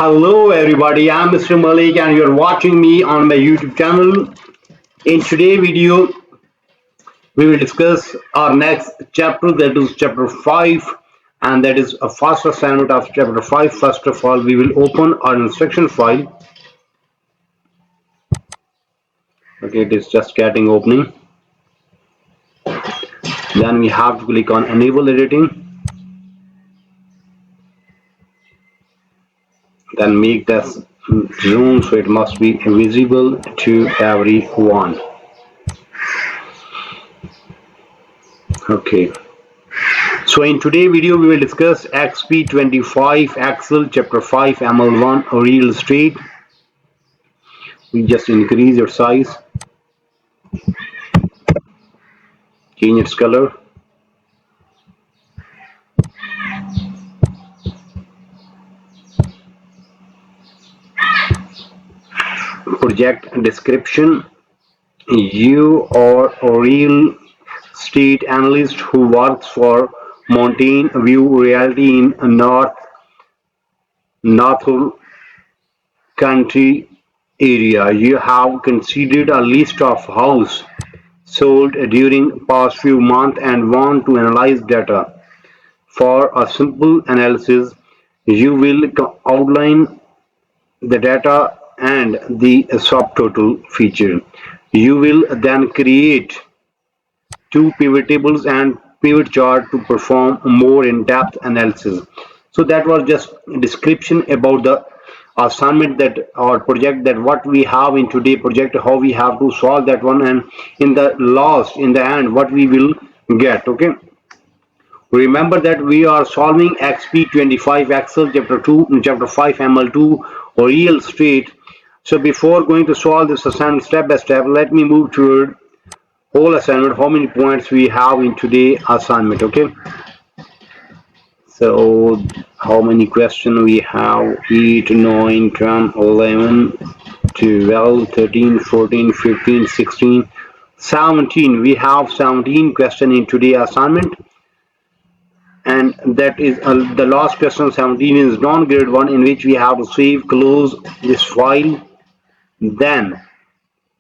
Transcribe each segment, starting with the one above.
Hello everybody, I'm Mr. Malik and you're watching me on my YouTube channel. In today's video, we will discuss our next chapter, that is chapter 5, and that is a first assignment of chapter 5. First of all, we will open our instruction file. Okay, it is just getting opening. Then we have to click on enable editing. Then make this zoom so it must be visible to everyone. Okay, so in today's video we will discuss Exp25 Excel chapter 5 ML1 real estate. We just increase its size, change its color, project description. You are a real estate analyst who works for Mountain View Realty in North Country area. You have considered a list of houses sold during past few months and want to analyze data. For a simple analysis, you will outline the data and the subtotal feature. You will then create two pivot tables and pivot chart to perform more in-depth analysis. So that was just a description about the assignment that or project, that what we have in today project, how we have to solve that one, and in the end what we will get. Okay, remember that we are solving Exp25 Excel chapter 2 chapter 5 ML2 or real estate. So before going to solve this assignment step by step, let me move toward whole assignment, how many points we have in today assignment. Okay, so how many questions we have? 8, 9, 10, 11, 12, 13, 14, 15, 16, 17. We have 17 questions in today assignment, and that is the last question 17 is non-grade 1, in which we have to save, close this file, then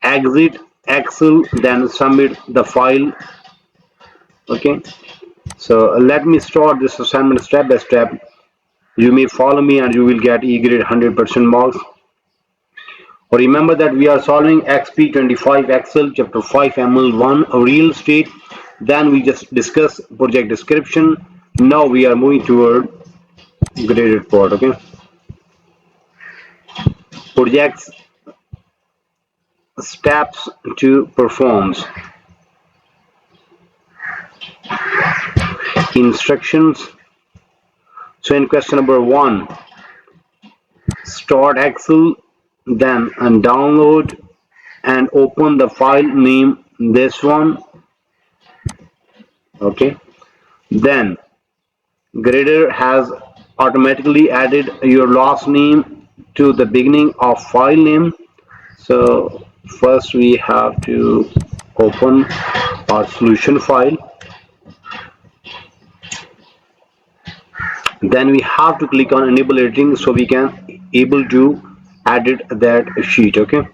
exit Excel, then submit the file. Okay, so let me start this assignment step by step. You may follow me and you will get E grade 100% marks. Remember that we are solving Exp25 Excel chapter 5 ML1 real estate. Then we just discuss project description. Now we are moving toward graded part. Okay, projects steps to performs, instructions. So in question number 1, start Excel, then download and open the file name, this one. Okay, then grader has automatically added your last name to the beginning of file name. So first we have to open our solution file, then we have to click on enable editing so we can able to edit that sheet. Okay,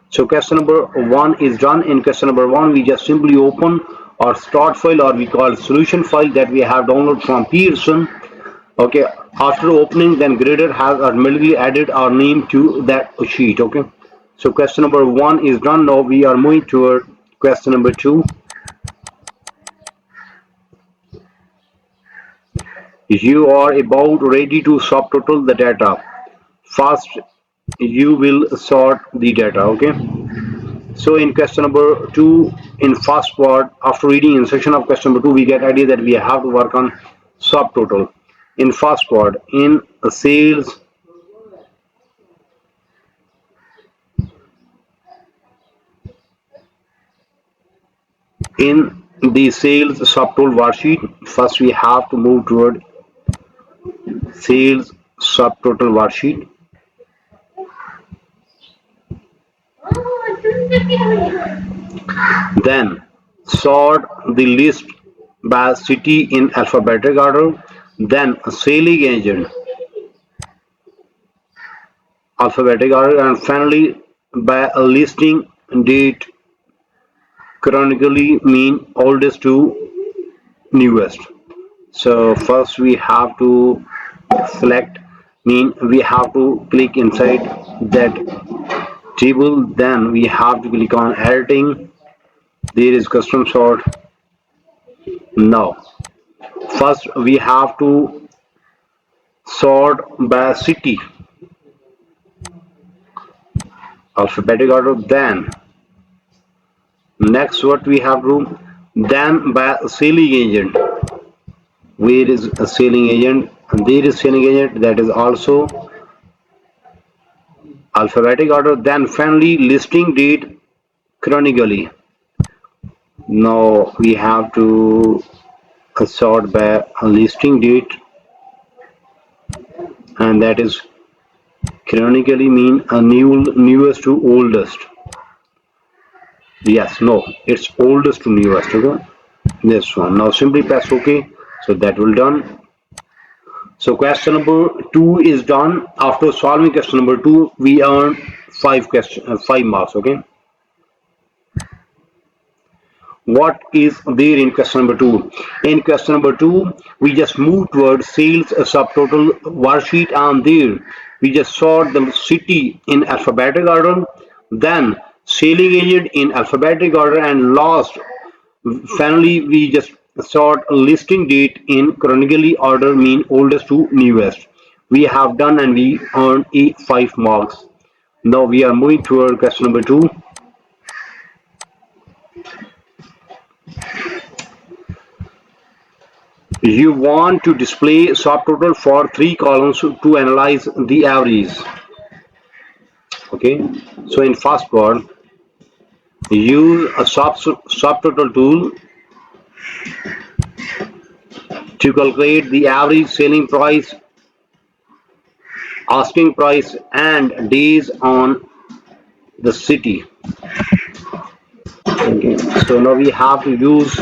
so question number 1 is done. In question number 1 we just simply open our start file, or we call solution file, that we have downloaded from Pearson. Okay, after opening, then grader has automatically added our name to that sheet. Okay, so question number 1 is done. Now we are moving toward question number 2. You are about ready to subtotal the data. First you will sort the data. Okay, so in question number 2, in first part, after reading instruction of question number 2, we get idea that we have to work on subtotal. In first part, in sales, in the sales subtotal worksheet, first we have to move toward sales subtotal worksheet. Then sort the list by city in alphabetic order. Then selling agent, alphabetic order, and finally by a listing date, chronically mean oldest to newest. So first we have to select, mean we have to click inside that table, then we have to click on editing. There is custom sort. Now first we have to sort by city, alphabetic order, then next what we have to, then by selling agent. Where is a selling agent? And there is selling agent, that is also alphabetic order, then finally listing date chronically. Now we have to sort by a listing date, and that is chronically mean a newest to oldest. Yes, no, it's oldest to newest. Okay, this one. Now simply press OK. So that will done. So question number 2 is done. After solving question number 2, we earn 5 marks. Okay. What is there in question number 2? In question number 2, we just move towards sales subtotal worksheet, and there we just sort the city in alphabetic order, then selling agent in alphabetic order, and last finally we just sort listing date in chronological order, mean oldest to newest. We have done and we earned 5 marks. Now we are moving toward question number 2. You want to display subtotal for 3 columns to analyze the average. Okay, so in first part, use a subtotal tool to calculate the average selling price, asking price, and days on the city. Okay, so now we have to use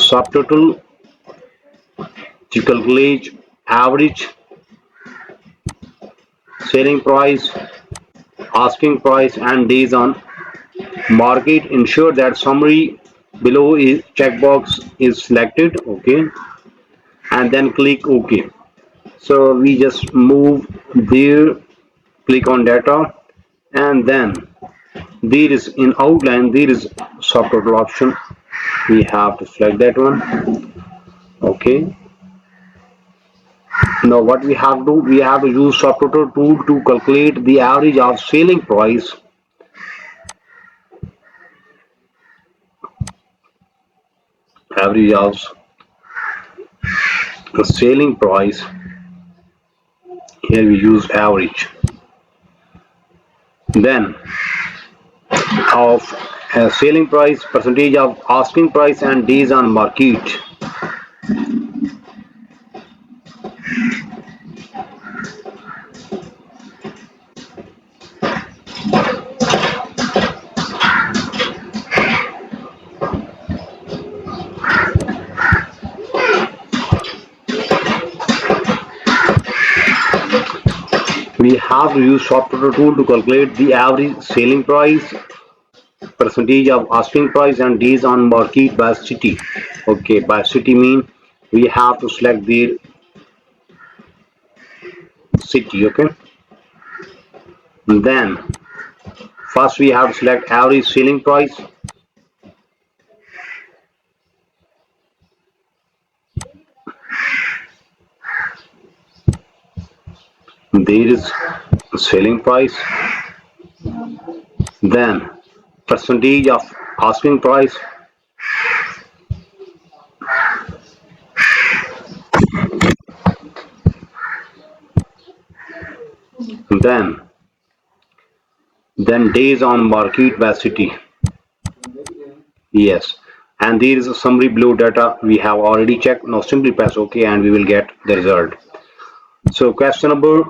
subtotal to calculate average selling price, asking price, and days on market. Ensure that summary below is checkbox is selected. Okay, and then click OK. So we just move there, click on data, and then there is in outline, there is subtotal option. We have to select that one. Okay, now what we have to do, we have to use subtotal tool to calculate the average of selling price, average of the selling price. Here we use average, then of selling price, percentage of asking price, and days on market. We have to use subtotal tool to calculate the average selling price, percentage of asking price, and days on market by city. Okay, by city mean we have to select the city. Okay, then first we have to select average selling price, there is selling price, then percentage of asking price, then days on market by city. Yes, and there is a summary below data we have already checked. Now simply press OK and we will get the result. So question number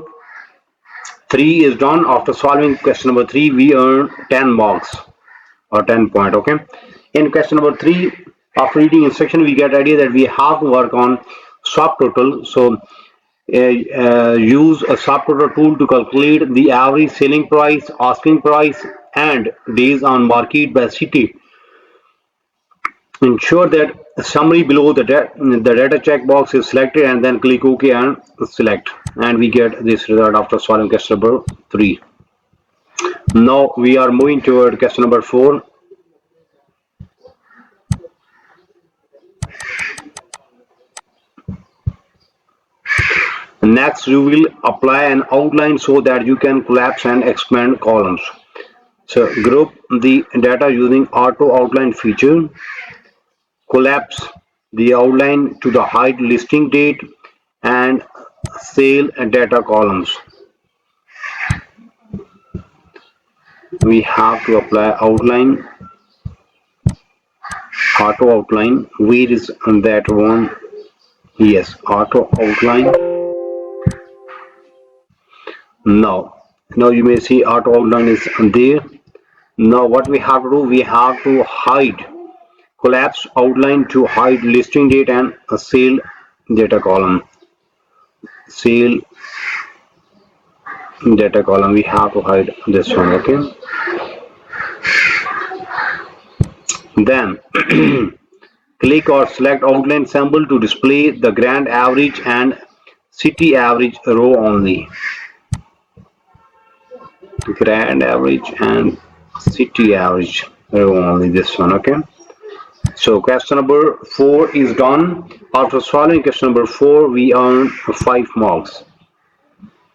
3 is done. After solving question number 3, we earn 10 marks or 10 point. Okay, in question number 3, After reading instruction, we get idea that we have to work on subtotal. So use a subtotal tool to calculate the average selling price, asking price, and days on market by city. Ensure that summary below the data checkbox is selected and then click OK and select. And we get this result after solving question number 3. Now we are moving toward question number 4. Next, you will apply an outline so that you can collapse and expand columns. So group the data using auto outline feature. Collapse the outline to the hide listing date and sale data columns. We have to apply outline, auto outline. Where is that one? Yes, auto outline. Now you may see auto outline is there. Now what we have to do, we have to hide collapse outline to hide listing date and a sale data column. Sale data column, we have to hide this one. Okay, then click or select outline symbol to display the grand average and city average row only. Grand average and city average row only, this one. Okay, so question number 4 is done. After solving question number 4, we earn 5 marks.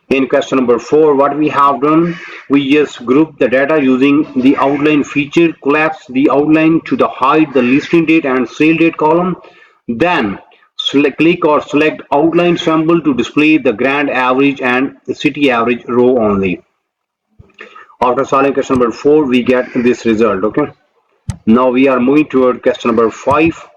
In question number 4, what we have done, we just group the data using the outline feature, collapse the outline to the hide the listing date and sale date column, then click or select outline symbol to display the grand average and the city average row only. After solving question number 4, we get this result. Okay, now we are moving toward question number 5.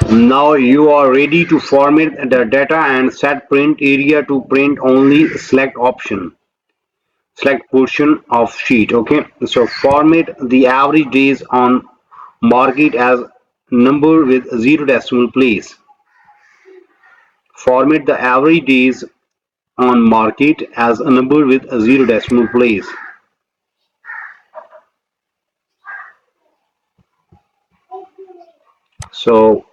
Now you are ready to format the data and set print area to print only select option. Select portion of sheet. Okay, so format the average days on market as number with 0 decimal place. Format the average days on market as a number with 0 decimal place. So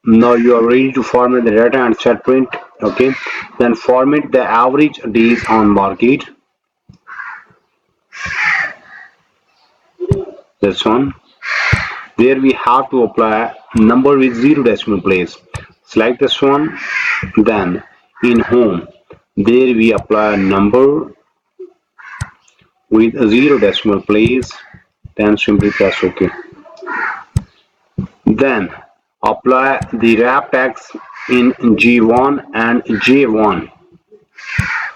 now you are ready to format the data and set print. Okay, then format the average days on market, this one. There we have to apply number with 0 decimal place. Select this one, then in home there we apply number with 0 decimal place, then simply press OK. Then apply the wrap text in G1 and J1.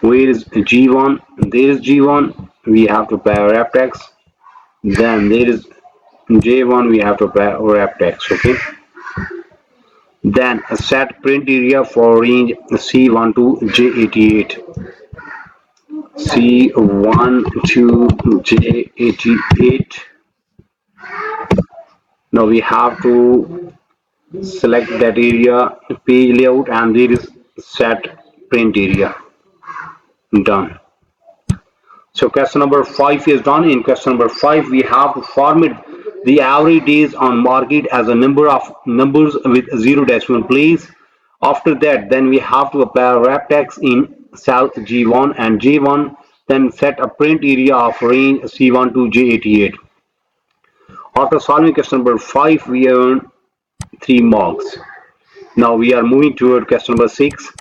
Where is G1? There is G1, we have to apply wrap text. Then there is J1, we have to apply wrap text. Okay, then set print area for range C1 to J88. C1 to J88. Now we have to select that area, page layout, and there is set print area. Done. So question number 5 is done. In question number 5, we have to format the average days on market as a number of numbers with 0 decimal place. After that, then we have to apply wrap text in cell G1 and J1, then set a print area of range C1 to J88. After solving question number 5, we earn 3 marks. Now we are moving toward question number 6.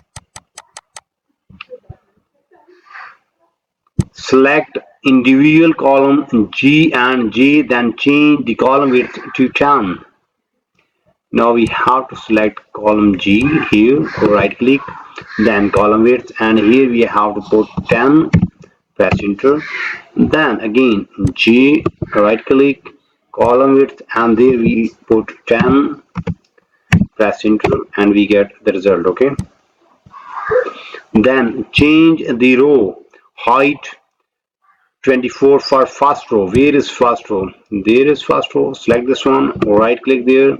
Select individual column G and J, then change the column width to 10. Now we have to select column G here, right click, then column width, and here we have to put 10, press enter. Then again J, right click, column width, and there we put 10, press enter, and we get the result. Okay, Then change the row height 24 for first row. Where is first row? There is first row. Select this one, right click there,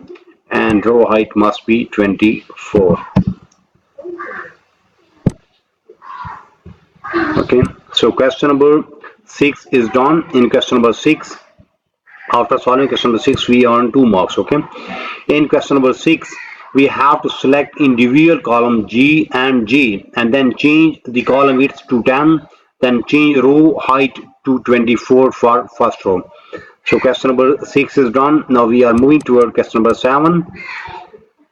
and row height must be 24. Okay, so question number 6 is done. In question number 6, after solving question number 6, we earn 2 marks. Okay, in question number 6, we have to select individual column G and J and then change the column width to 10, then change row height to 24 for first row. So question number 6 is done. Now we are moving toward question number 7.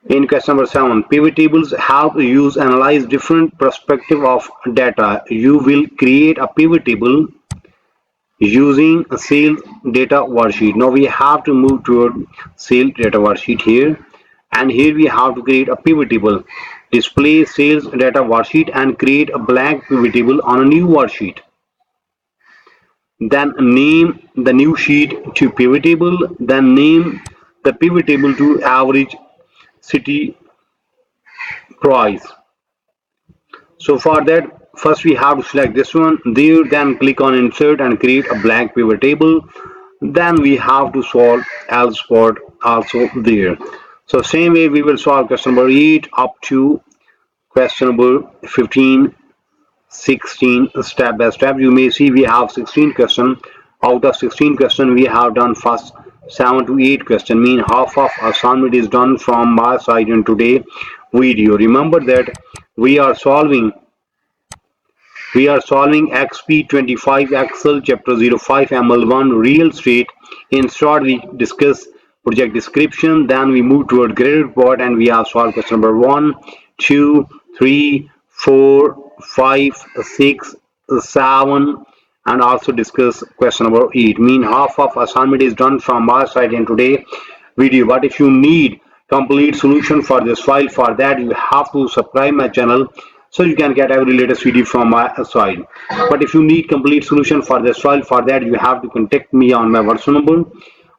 In question number 7, pivot tables help you analyze different perspective of data. You will create a pivot table using a sales data worksheet. Now we have to move toward sales data worksheet here, and here we have to create a pivot table. Display sales data worksheet and create a blank pivot table on a new worksheet. Then name the new sheet to pivot table. Then name the pivot table to average city price. So for that, first we have to select this one there, then click on insert and create a blank pivot table. Then we have to solve else spot also there. So same way we will solve question number 8 up to question number 15, 16 step by step. You may see we have 16 questions. Out of 16 questions we have done first 7 to 8 questions, mean half of assignment is done from my side in today video. Remember that we are solving Exp25 Excel chapter 05 ML1 real estate. Instead we discuss project description, then we move toward graded report, and we have solved question number 1, 2, 3, 4, 5, 6, 7, and also discuss question number 8. Mean half of assignment is done from our side in today video. But if you need complete solution for this file, for that you have to subscribe my channel so you can get every latest video from my side. But if you need complete solution for this file, for that you have to contact me on my WhatsApp number,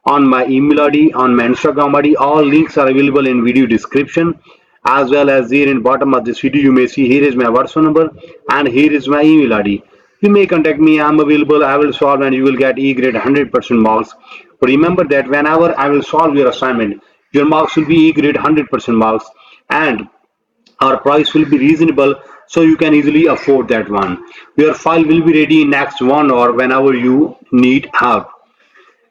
on my email ID, on my Instagram ID. All links are available in video description, as well as there in bottom of this video you may see here is my WhatsApp number and here is my email ID. You may contact me. I am available. I will solve and you will get E grade 100% marks. But remember that whenever I will solve your assignment, your marks will be E grade 100% marks, and our price will be reasonable, so you can easily afford that one. Your file will be ready in next 1 hour whenever you need help.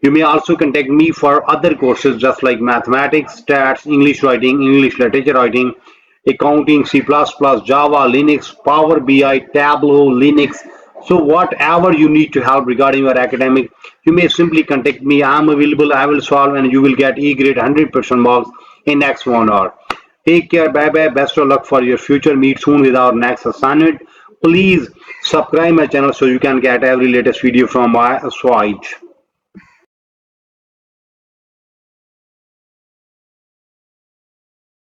You may also contact me for other courses just like mathematics, stats, English writing, English literature writing, accounting, C++, Java, Linux, Power BI, Tableau, Linux. So whatever you need to help regarding your academic, you may simply contact me. I am available. I will solve and you will get E grade 100% marks in next 1 hour. Take care. Bye bye. Best of luck for your future. Meet soon with our next assignment. Please subscribe my channel so you can get every latest video from my site.